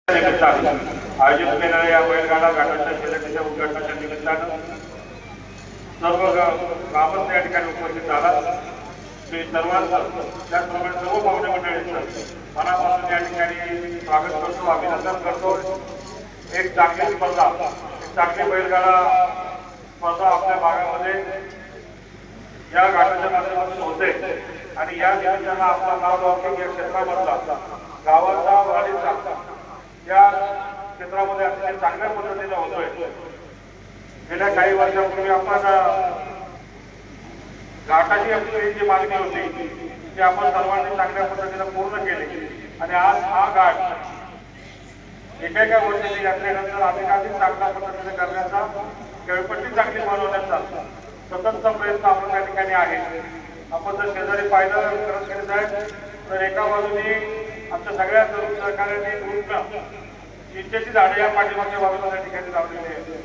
आयोजित केलेल्या या बैलगाडा घाटाच्या शर्यतीच्या उद्घाटनाच्या निमित्तानं सर्व ग्रामस्थ या ठिकाणी उपस्थित झाला। मी सर्वांचं त्याचप्रमाणे सर्व पाहुणे मंडळींचं मनापासून या ठिकाणी स्वागत करतो, अभिनंदन करतो। एक चांगली स्पर्धा, एक चांगली बैलगाडा स्पर्धा आपल्या भागामध्ये या घाटाच्या माध्यमातून होते आणि या निमित्तानं आपला नावलौकिक या क्षेत्रामधला गावाचा वाडीचा या क्षेत्रामध्ये अतिशय चांगल्या पद्धतीने होतोय। गेल्या काही वर्षापूर्वी आपण घाटाची आपली जी मागणी होती ती आपण सर्वांनी चांगल्या पद्धतीने पूर्ण केली आणि आज हा घाट एका वर्षाच्या यात्रेनंतर अधिकाधिक चांगल्या पद्धतीने करण्याचा, खेळपट्टी चांगली बनवण्याचा सततचा प्रयत्न आपण त्या ठिकाणी आहे। आपण जर शेजारी पाहिलं करत आहे तर एका बाजूने आमच्या सगळ्या सहकार्याने ग्रुपनं चिंचेची झाडे या पाठीमागच्या बाजूला त्या ठिकाणी लावलेली आहे।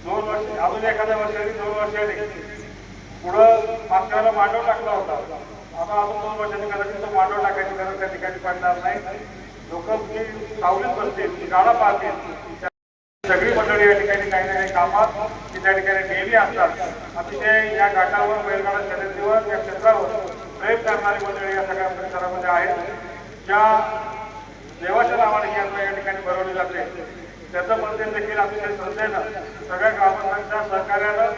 2 वर्ष अजून एखाद्या वर्षाने 2 वर्षाने पुढं मागच्याला मांडव टाकला होता। आता अजून 2 वर्षांनी कदाचित तो मांडव टाकायची गरज त्या ठिकाणी पडणार नाही। लोक सावलीत बसतील, गाडा पाहतील, सगळी मंडळी या ठिकाणी काही ना काही कामात ती त्या ठिकाणी नेहमी असतात। अतिशय या घाटावर बैलगाडा शर्यतीवर या क्षेत्रावर प्रेम करणारी मंडळी या सगळ्या परिसरामध्ये आहेत। ज्या देवाच्या नावाने ही यात्रा या ठिकाणी भरवली जाते त्याचं मंदिर देखील अतिशय श्रद्धेनं सगळ्या ग्रामस्थांच्या सहकार्यानं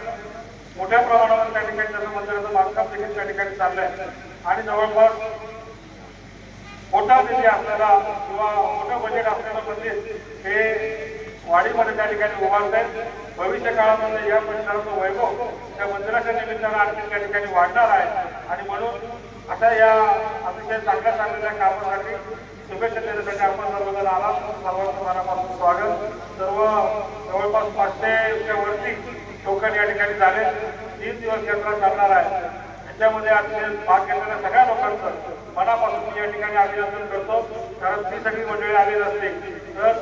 मोठ्या प्रमाणावर त्या ठिकाणी त्याचं मंदिराचं बांधकाम देखील त्या ठिकाणी चाललंय आणि जवळपास मोठा निधी असलेला किंवा मोठं बजेट असलेलं मंदिर हे वाडीमध्ये त्या ठिकाणी उभारत आहे। भविष्य काळामध्ये या परिसराचं वैभव त्या मंदिराच्या निमित्तानं आणखी त्या ठिकाणी वाढणार आहे आणि म्हणून अशा या अतिशय चांगल्या चांगल्या कामासाठी शुभेच्छा देण्यासाठी आपण सर्वजण आला। सर्वांचं मनापासून स्वागत। सर्व जवळपास 500च्या वरती टोकन या ठिकाणी झाले। 3 दिवस यात्रा चालणार आहे। त्याच्यामध्ये अतिशय भाग घेतलेल्या सगळ्या लोकांचं मनापासून या ठिकाणी अभिनंदन करतो, कारण ती सगळी मंडळी आली नसते तर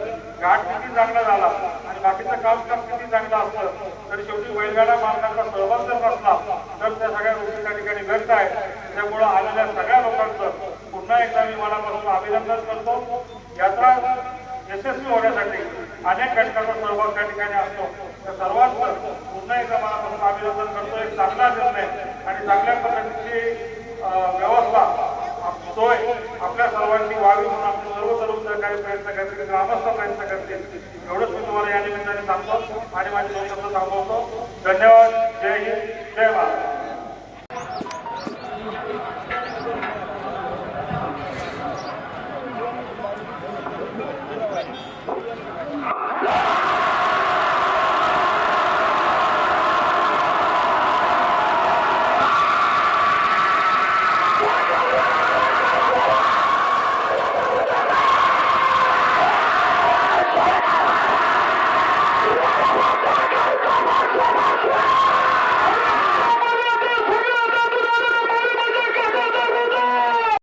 घाट किती चांगला झाला आणि बाकीचं काम किती चांगलं असतं तर शेवटी बैलगाडा मालकांचा सहभाग जर नसला तर त्या सगळ्या गोष्टी त्या ठिकाणी व्यक्त आहे। त्यामुळे आलेल्या सगळ्या लोकांचं पुन्हा एकदा मी मनापासून अभिनंदन करतो। यात्रा यशस्वी होण्यासाठी अनेक घटकांचा सहभाग त्या ठिकाणी असतो, तर सर्वांचं पुन्हा एकदा मनापासून अभिनंदन करतो। एक चांगला निर्णय आणि चांगल्या पद्धतीची व्यवस्था सोय आपल्या सर्वांनी व्हावी म्हणून आपले सर्व सहकारी प्रयत्न करतील, ग्रामस्थ प्रयत्न करतील एवढंच मी तुम्हाला या निमित्ताने सांगतो आणि माझे 2 शब्द थांबवतो। धन्यवाद। जय हिंद, जय महाराष्ट्र।